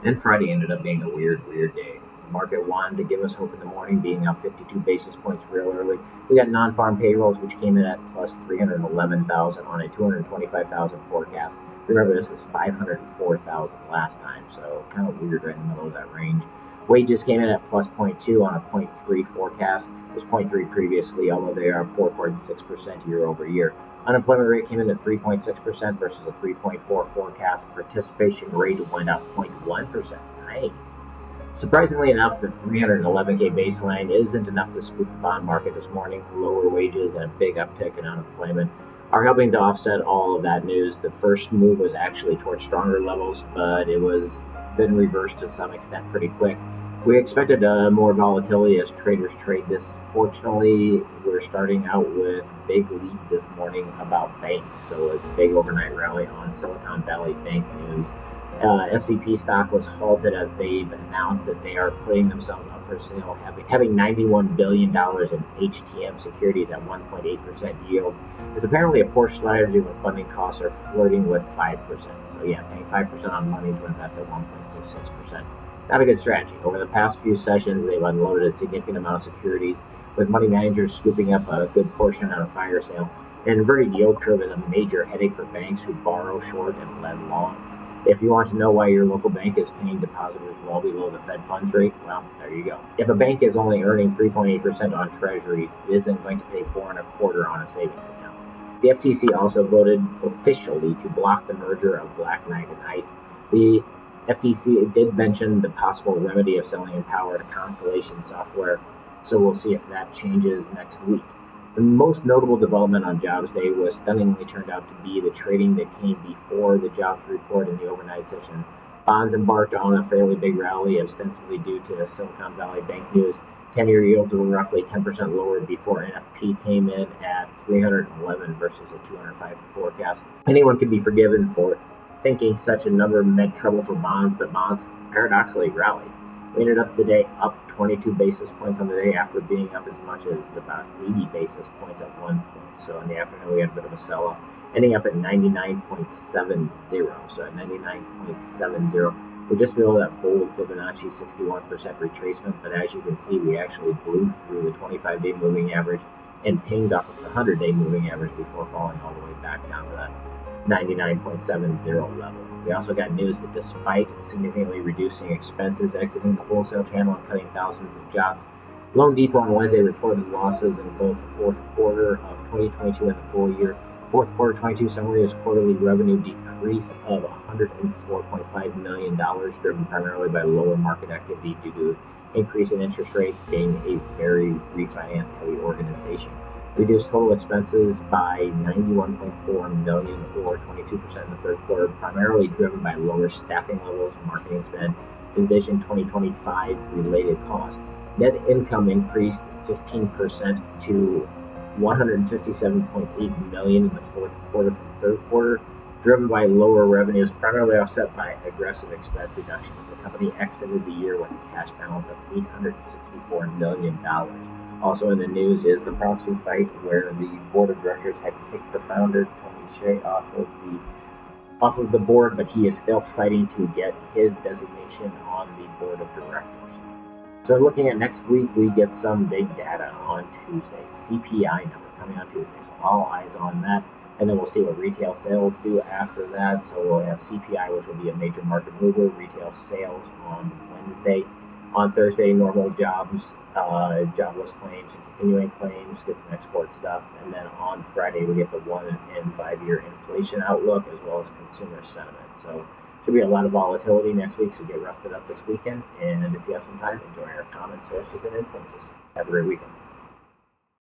And Friday ended up being a weird day. The market wanted to give us hope in the morning, being up 52 basis points real early. We got non-farm payrolls, which came in at plus 311,000 on a 225,000 forecast. Remember, this is 504,000 last time, so kind of weird right in the middle of that range. Wages came in at plus 0.2 on a 0.3 forecast. It was 0.3 previously, although they are 4.6% year over year. Unemployment rate came in at 3.6% versus a 3.4 forecast. Participation rate went up 0.1%. Nice. Surprisingly enough, the 311K baseline isn't enough to spook the bond market this morning. Lower wages and a big uptick in unemployment are helping to offset all of that news. The first move was actually towards stronger levels, but it was then reversed to some extent pretty quick. We expected more volatility as traders trade this. Fortunately, we're starting out with big lead this morning about banks, so it's a big overnight rally on Silicon Valley Bank news. SVP stock was halted as they've announced that they are putting themselves up for sale, having $91 billion in HTM securities at 1.8% yield. It's apparently a poor strategy when funding costs are flirting with 5%. So yeah, paying 5% on money to invest at 1.66%. Not a good strategy. Over the past few sessions, they've unloaded a significant amount of securities, with money managers scooping up a good portion on a fire sale. An inverted yield curve is a major headache for banks who borrow short and lend long. If you want to know why your local bank is paying depositors well below the Fed funds rate, well, there you go. If a bank is only earning 3.8% on treasuries, it isn't going to pay 4.25% on a savings account. The FTC also voted officially to block the merger of Black Knight and ICE. The FTC did mention the possible remedy of selling Empower to Constellation Software, so we'll see if that changes next week. The most notable development on Jobs Day was stunningly turned out to be the trading that came before the jobs report in the overnight session. Bonds embarked on a fairly big rally, ostensibly due to Silicon Valley Bank news. 10-year yields were roughly 10% lower before NFP came in at 311 versus a 205 forecast. Anyone can be forgiven for thinking such a number meant trouble for bonds, but bonds paradoxically rallied. We ended up the day up 22 basis points on the day after being up as much as about 80 basis points at one point. So in the afternoon, we had a bit of a sell-off, ending up at 99.70. So at 99.70, we're just below that bold Fibonacci 61% retracement. But as you can see, we actually blew through the 25-day moving average and pinged off of the 100-day moving average before falling all the way back down to that 99.70 level. We also got news that despite significantly reducing expenses, exiting the wholesale channel and cutting thousands of jobs, Loan Depot on Wednesday reported losses in both the fourth quarter of 2022 and the full year. Fourth quarter 22 summary is quarterly revenue decrease of $104.5 million, driven primarily by lower market activity due to increase in interest rates, being a very refinance-heavy organization. Reduced total expenses by $91.4 million or 22% in the third quarter, primarily driven by lower staffing levels, marketing spend, and Vision 2025 related costs. Net income increased 15% to $157.8 million in the fourth quarter from the third quarter, driven by lower revenues, primarily offset by aggressive expense reductions. The company exited the year with a cash balance of $864 million. Also in the news is the proxy fight where the board of directors had kicked the founder, Tony Hsieh, off of the board, but he is still fighting to get his designation on the board of directors. So looking at next week, we get some big data on Tuesday. CPI number coming on Tuesday, so all eyes on that. And then we'll see what retail sales do after that. So we'll have CPI, which will be a major market mover, retail sales on Wednesday. On Thursday, normal jobs, jobless claims, and continuing claims, get some export stuff. And then on Friday, we get the 1 and 5-year inflation outlook as well as consumer sentiment. So should be a lot of volatility next week, so get rested up this weekend. And if you have some time, enjoy our common sources and influences. Have a great weekend.